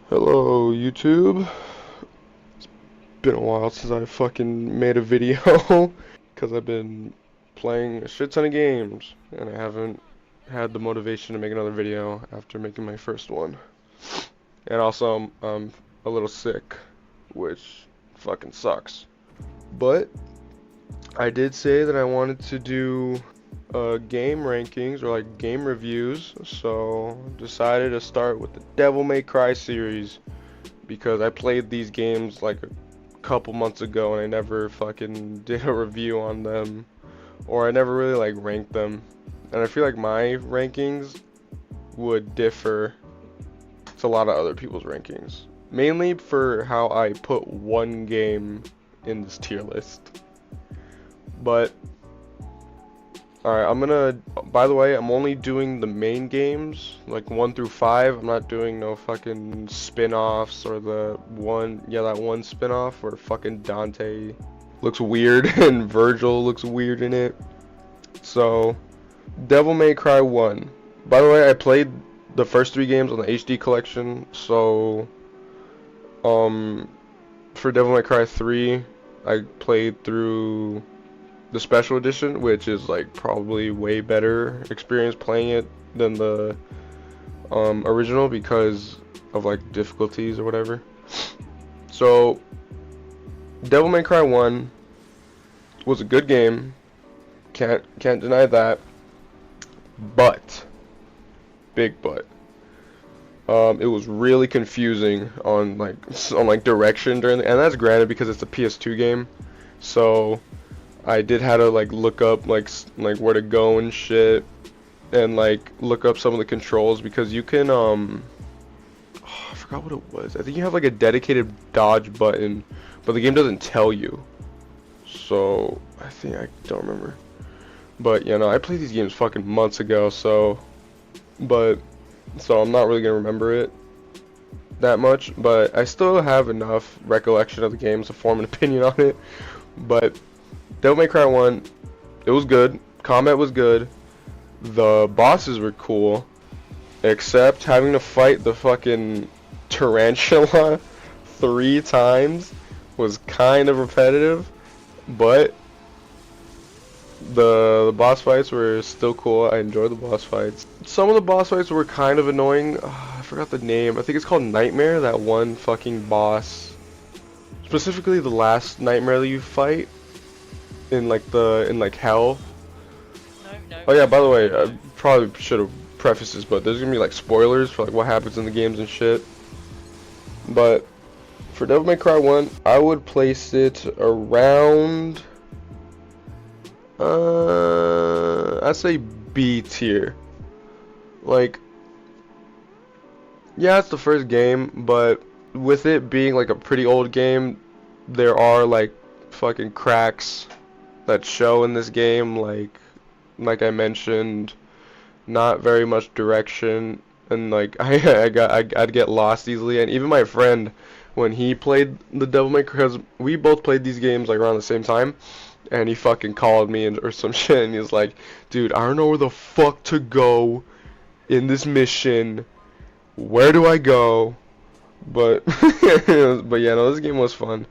Hello, YouTube. Been a while since I fucking made a video because I've been playing a shit ton of games and I haven't had the motivation to make another video after making my first one. And also, I'm a little sick, which fucking sucks. But I did say that I wanted to do game rankings or like game reviews, so decided to start with the Devil May Cry series because I played these games like a couple months ago and I never fucking did a review on them, or I never really like ranked them, and I feel like my rankings would differ to a lot of other people's rankings, mainly for how I put one game in this tier list. But alright, by the way, I'm only doing the main games, like 1 through 5. I'm not doing no fucking spin-offs or that one spin-off where fucking Dante looks weird and Virgil looks weird in it. So, Devil May Cry 1. By the way, I played the first 3 games on the HD collection, so, for Devil May Cry 3, I played through the special edition, which is like probably way better experience playing it than the original because of like difficulties or whatever. So Devil May Cry 1 was a good game, can't deny that, but big but it was really confusing on like direction during and that's granted because it's a PS2 game, so I did have to like look up like where to go and shit, and like look up some of the controls because you can I forgot what it was. I think you have like a dedicated dodge button, but the game doesn't tell you. So I don't remember. But you know, I played these games fucking months ago, so I'm not really gonna remember it that much, but I still have enough recollection of the game to form an opinion on it. But Devil May Cry 1, it was good. Combat was good. The bosses were cool, except having to fight the fucking tarantula 3 times was kind of repetitive, but the boss fights were still cool. I enjoyed the boss fights. Some of the boss fights were kind of annoying. I forgot the name. I think it's called Nightmare, that one fucking boss. Specifically the last nightmare that you fight in like hell. No. Oh yeah, by the way, I probably should have prefaced this, but there's gonna be like spoilers for like what happens in the games and shit. But for Devil May Cry 1, I would place it around I'd say B tier. Like, yeah, it's the first game, but with it being like a pretty old game, there are like fucking cracks that show in this game, like I mentioned, not very much direction, and like I'd get lost easily. And even my friend, when he played the Devil May Cry, 'cause we both played these games like around the same time, and he fucking called me or some shit, and he was like, dude, I don't know where the fuck to go in this mission. Where do I go? But but yeah, no, this game was fun.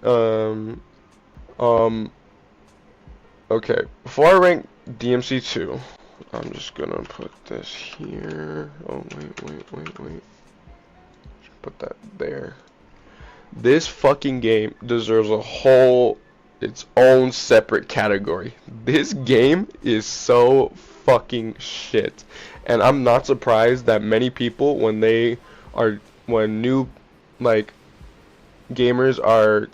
Um, um, Okay, before I rank DMC2, I'm just gonna put this here. Oh, wait. Put that there. This fucking game deserves its own separate category. This game is so fucking shit. And I'm not surprised that many people, when new, like, gamers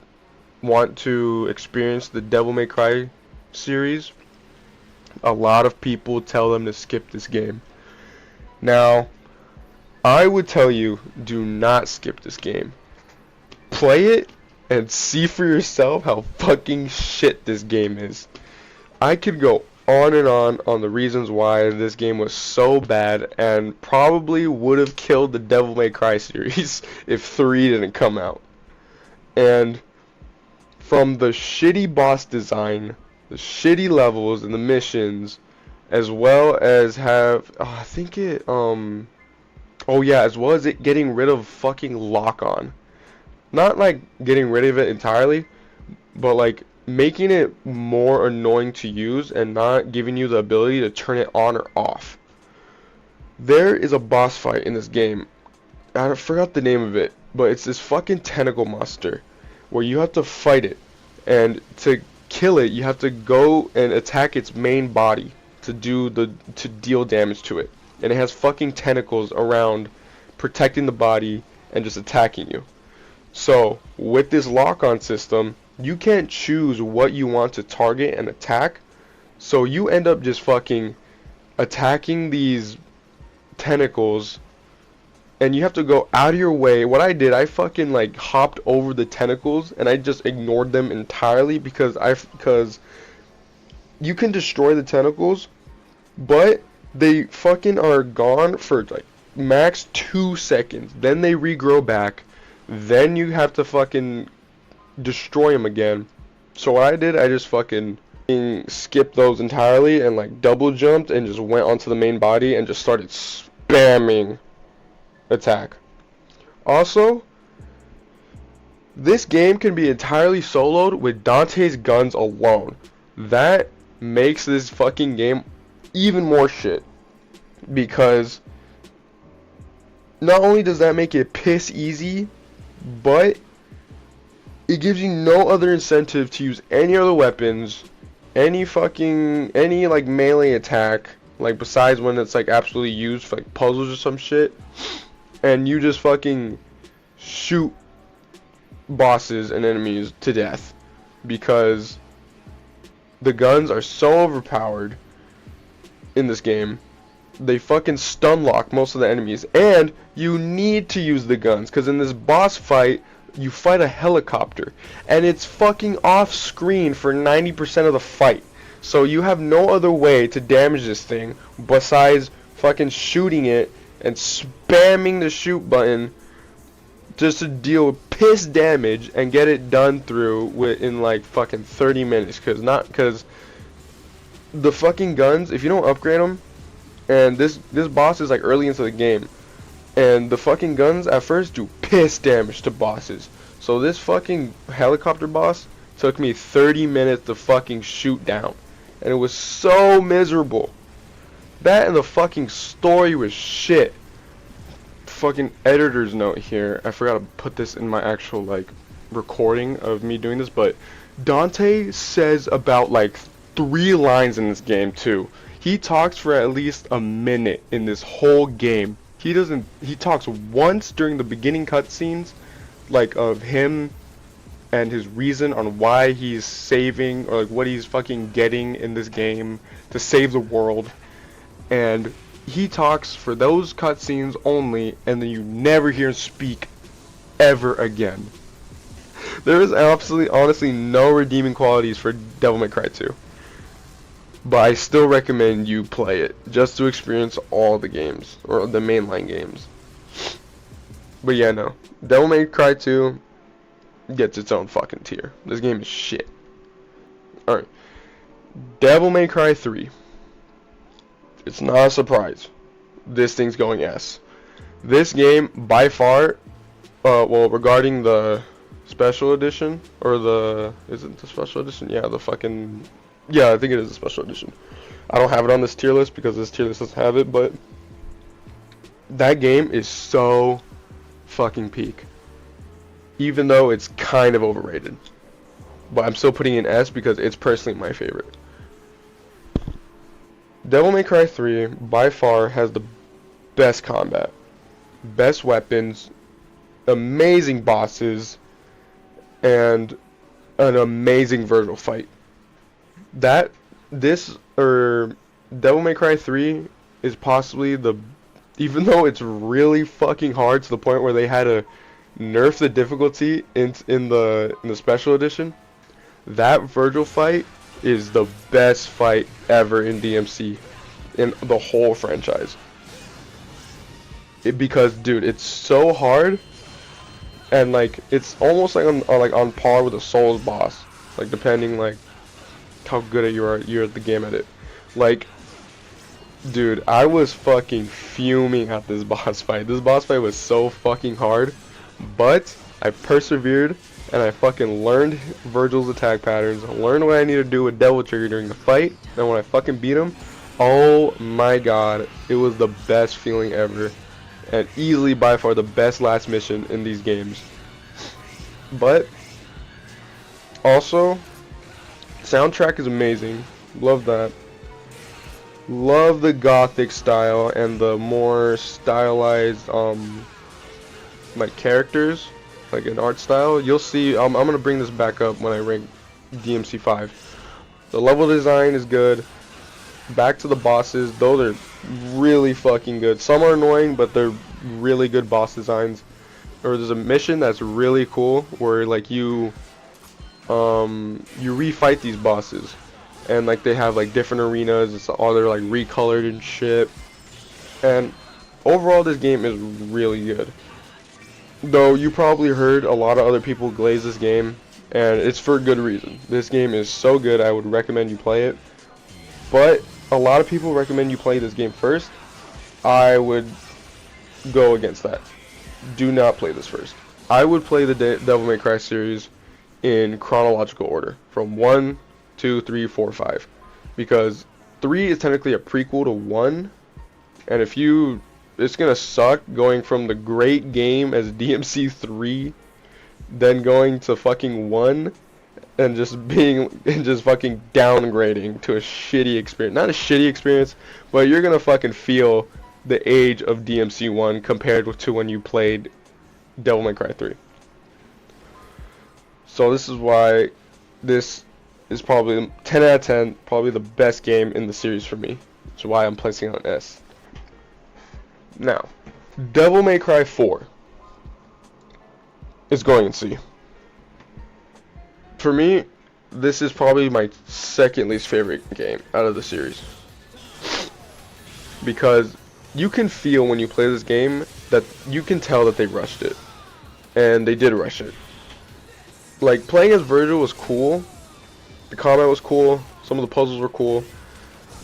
want to experience the Devil May Cry series, a lot of people tell them to skip this game. Now, I would tell you, do not skip this game. Play it and see for yourself how fucking shit this game is. I could go on and on the reasons why this game was so bad and probably would have killed the Devil May Cry series if 3 didn't come out. And from the shitty boss design, the shitty levels and the missions, as well as have Oh yeah, as well as it getting rid of fucking lock on. Not like getting rid of it entirely, but like making it more annoying to use and not giving you the ability to turn it on or off. There is a boss fight in this game. I forgot the name of it, but it's this fucking tentacle monster where you have to fight it, and to kill it, you have to go and attack its main body to deal damage to it. And it has fucking tentacles around protecting the body and just attacking you. So, with this lock-on system, you can't choose what you want to target and attack. So you end up just fucking attacking these tentacles, and you have to go out of your way. What I did, I fucking like hopped over the tentacles and I just ignored them entirely because you can destroy the tentacles, but they fucking are gone for like max 2 seconds. Then they regrow back. Then you have to fucking destroy them again. So what I did, I just fucking skipped those entirely and like double jumped and just went onto the main body and just started spamming attack. Also, this game can be entirely soloed with Dante's guns alone. That makes this fucking game even more shit, because not only does that make it piss easy, but it gives you no other incentive to use any other weapons, any like melee attack, like besides when it's like absolutely used for like puzzles or some shit, and you just fucking shoot bosses and enemies to death, because the guns are so overpowered in this game. They fucking stun lock most of the enemies, and you need to use the guns because in this boss fight you fight a helicopter and it's fucking off screen for 90% of the fight. So you have no other way to damage this thing besides fucking shooting it and spamming the shoot button just to deal with piss damage and get it done through in like fucking 30 minutes. Because the fucking guns, if you don't upgrade them, and this boss is like early into the game, and the fucking guns at first do piss damage to bosses. So this fucking helicopter boss took me 30 minutes to fucking shoot down, and it was so miserable. That and the fucking story was shit. Fucking editor's note here. I forgot to put this in my actual like recording of me doing this, but Dante says about like 3 lines in this game too. He talks for at least a minute in this whole game. He talks once during the beginning cutscenes, like of him and his reason on why he's saving, or like what he's fucking getting in this game to save the world. And he talks for those cutscenes only, and then you never hear him speak ever again. There is absolutely, honestly, no redeeming qualities for Devil May Cry 2. But I still recommend you play it, just to experience all the games, or the mainline games. But yeah, no. Devil May Cry 2 gets its own fucking tier. This game is shit. Alright. Devil May Cry 3. It's not a surprise. This thing's going S. This game, by far, well, regarding the special edition, or is it the special edition? Yeah, yeah, I think it is a special edition. I don't have it on this tier list because this tier list doesn't have it, but that game is so fucking peak. Even though it's kind of overrated. But I'm still putting it in S because it's personally my favorite. Devil May Cry 3 by far has the best combat, best weapons, amazing bosses, and an amazing vertical fight. Devil May Cry 3 is possibly even though it's really fucking hard to the point where they had to nerf the difficulty in the special edition, that Virgil fight is the best fight ever in DMC in the whole franchise. Because dude, it's so hard, and like it's almost like on par with a Souls boss, like depending like how good you're at the game at it. Like Dude, I was fucking fuming at this boss fight. This boss fight was so fucking hard, but I persevered and I fucking learned Virgil's attack patterns, learned what I need to do with Devil Trigger during the fight, and when I fucking beat him, oh my god, it was the best feeling ever, and easily by far the best last mission in these games. But also, soundtrack is amazing. Love that. Love the gothic style and the more stylized like characters, like an art style. You'll see, I'm gonna bring this back up when I rank DMC 5. The level design is good. Back to the bosses, those are really fucking good. Some are annoying, but they're really good boss designs. Or there's a mission that's really cool where like you refight these bosses, and like they have like different arenas. It's all they're like recolored and shit. And overall, this game is really good. Though you probably heard a lot of other people glaze this game, and it's for good reason. This game is so good, I would recommend you play it. But a lot of people recommend you play this game first. I would go against that. Do not play this first. I would play the Devil May Cry series in chronological order, from 1, 2, 3, 4, 5. Because 3 is technically a prequel to 1, and if you... it's gonna suck going from the great game as DMC 3, then going to fucking 1, and just fucking downgrading to a shitty experience. Not a shitty experience, but you're gonna fucking feel the age of DMC 1 compared to when you played Devil May Cry 3. So this is why this is probably 10 out of 10, probably the best game in the series for me. Which is why I'm placing it on S. Now, Devil May Cry 4 is going in C. For me, this is probably my second least favorite game out of the series. Because you can feel when you play this game that you can tell that they rushed it. And they did rush it. Like, playing as Virgil was cool. The combat was cool. Some of the puzzles were cool.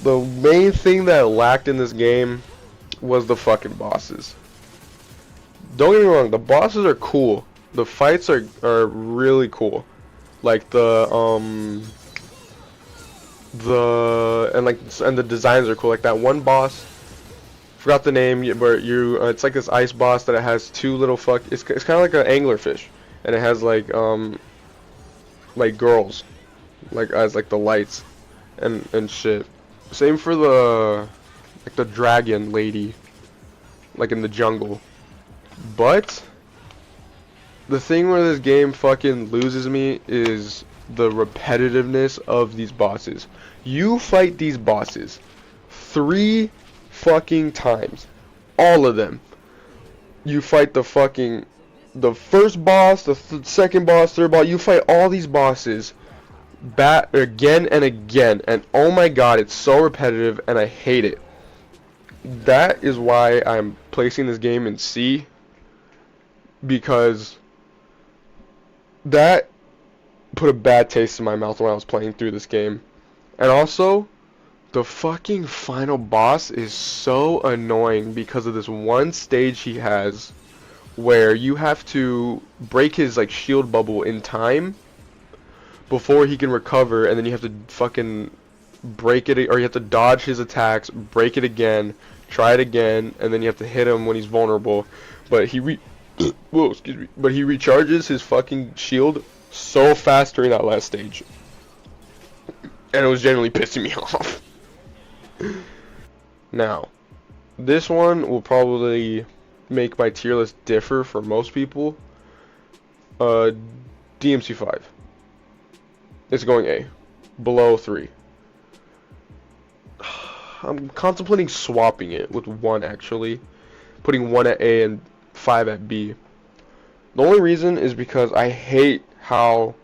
The main thing that lacked in this game was the fucking bosses. Don't get me wrong, the bosses are cool. The fights are really cool. Like and the designs are cool. Like that one boss, forgot the name, where it's like this ice boss that it has two little it's kind of like an anglerfish, and it has like girls, like as like the lights and shit. Same for the dragon lady, like in the jungle. But the thing where this game fucking loses me is the repetitiveness of these bosses. You fight these bosses 3 fucking times, all of them. You fight the first boss, the second boss, third boss. You fight all these bosses again and again, and oh my god, it's so repetitive and I hate it. That is why I'm placing this game in C, because that put a bad taste in my mouth when I was playing through this game. And also, the fucking final boss is so annoying because of this one stage he has where you have to break his like shield bubble in time before he can recover, and then you have to fucking break it, or you have to dodge his attacks, break it again, try it again, and then you have to hit him when he's vulnerable. But whoa, excuse me. But he recharges his fucking shield so fast during that last stage, and it was genuinely pissing me off. Now, this one will probably make my tier list differ for most people. DMC 5. It's going A, below 3. I'm contemplating swapping it with 1 actually, putting 1 at A and 5 at B. The only reason is because I hate how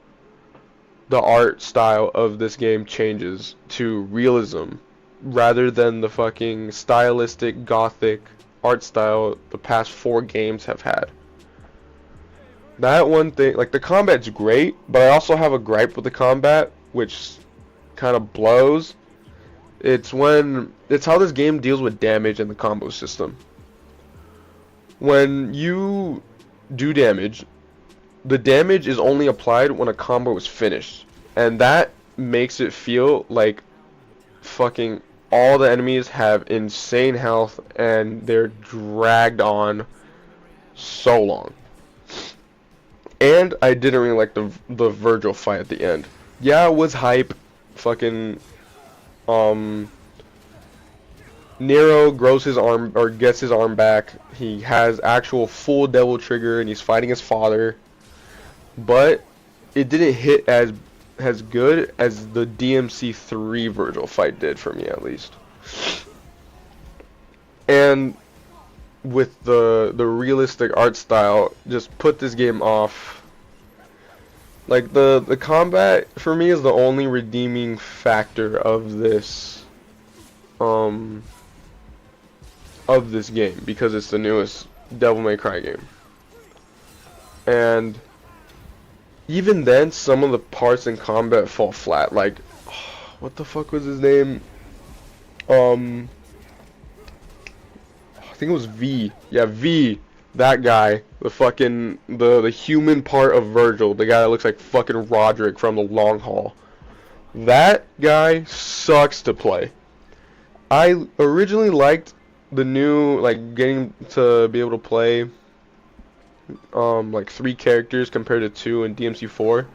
the art style of this game changes to realism rather than the fucking stylistic gothic art style the past 4 games have had. That one thing, like the combat's great, but I also have a gripe with the combat, which kind of blows. It's how this game deals with damage and the combo system. When you do damage, the damage is only applied when a combo is finished, and that makes it feel like fucking all the enemies have insane health and they're dragged on so long. And I didn't really like the Virgil fight at the end. Yeah, it was hype. Fucking Nero grows his arm or gets his arm back. He has actual full devil trigger and he's fighting his father. But it didn't hit as good as the DMC3 Virgil fight did for me, at least. And with the realistic art style, just put this game off. Like the combat for me is the only redeeming factor of this game, because it's the newest Devil May Cry game. And even then, some of the parts in combat fall flat. Like, what the fuck was his name? I think it was V. Yeah, V. That guy. The fucking, the human part of Virgil. The guy that looks like fucking Roderick from the Long Haul. That guy sucks to play. I originally liked the new, like, getting to be able to play like 3 characters compared to 2 in DMC4,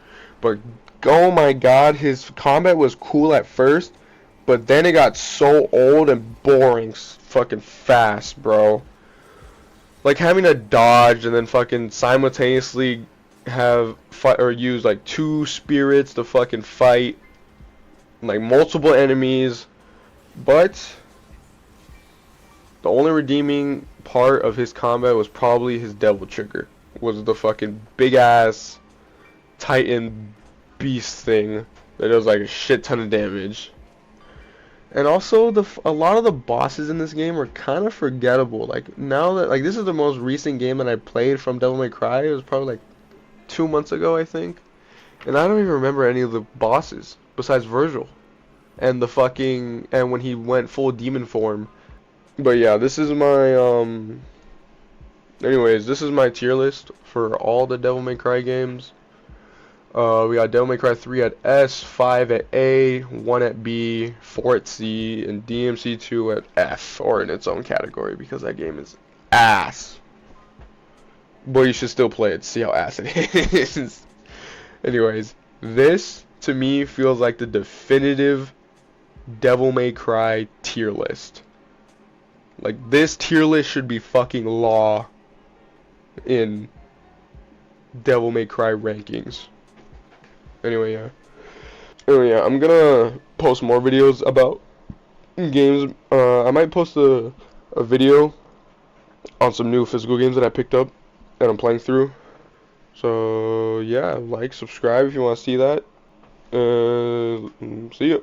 but oh my god, his combat was cool at first, but then it got so old and boring fucking fast, bro. Like having to dodge and then fucking simultaneously have fight or use like 2 spirits to fucking fight like multiple enemies. But the only redeeming part of his combat was probably his devil trigger. Was the fucking big ass Titan beast thing that does like a shit ton of damage. And also a lot of the bosses in this game are kind of forgettable. Like now that like this is the most recent game that I played from Devil May Cry. It was probably like 2 months ago, I think. And I don't even remember any of the bosses besides Virgil and when he went full demon form. But yeah, this is my anyways, this is my tier list for all the Devil May Cry games. We got Devil May Cry 3 at S, 5 at A, 1 at B, 4 at C, and DMC 2 at F, or in its own category, because that game is ass. But you should still play it, see how ass it is. Anyways, this to me feels like the definitive Devil May Cry tier list. Like, this tier list should be fucking law in Devil May Cry rankings. Anyway, yeah, I'm gonna post more videos about games. I might post a video on some new physical games that I picked up that I'm playing through. So, yeah, like, subscribe if you want to see that. See ya.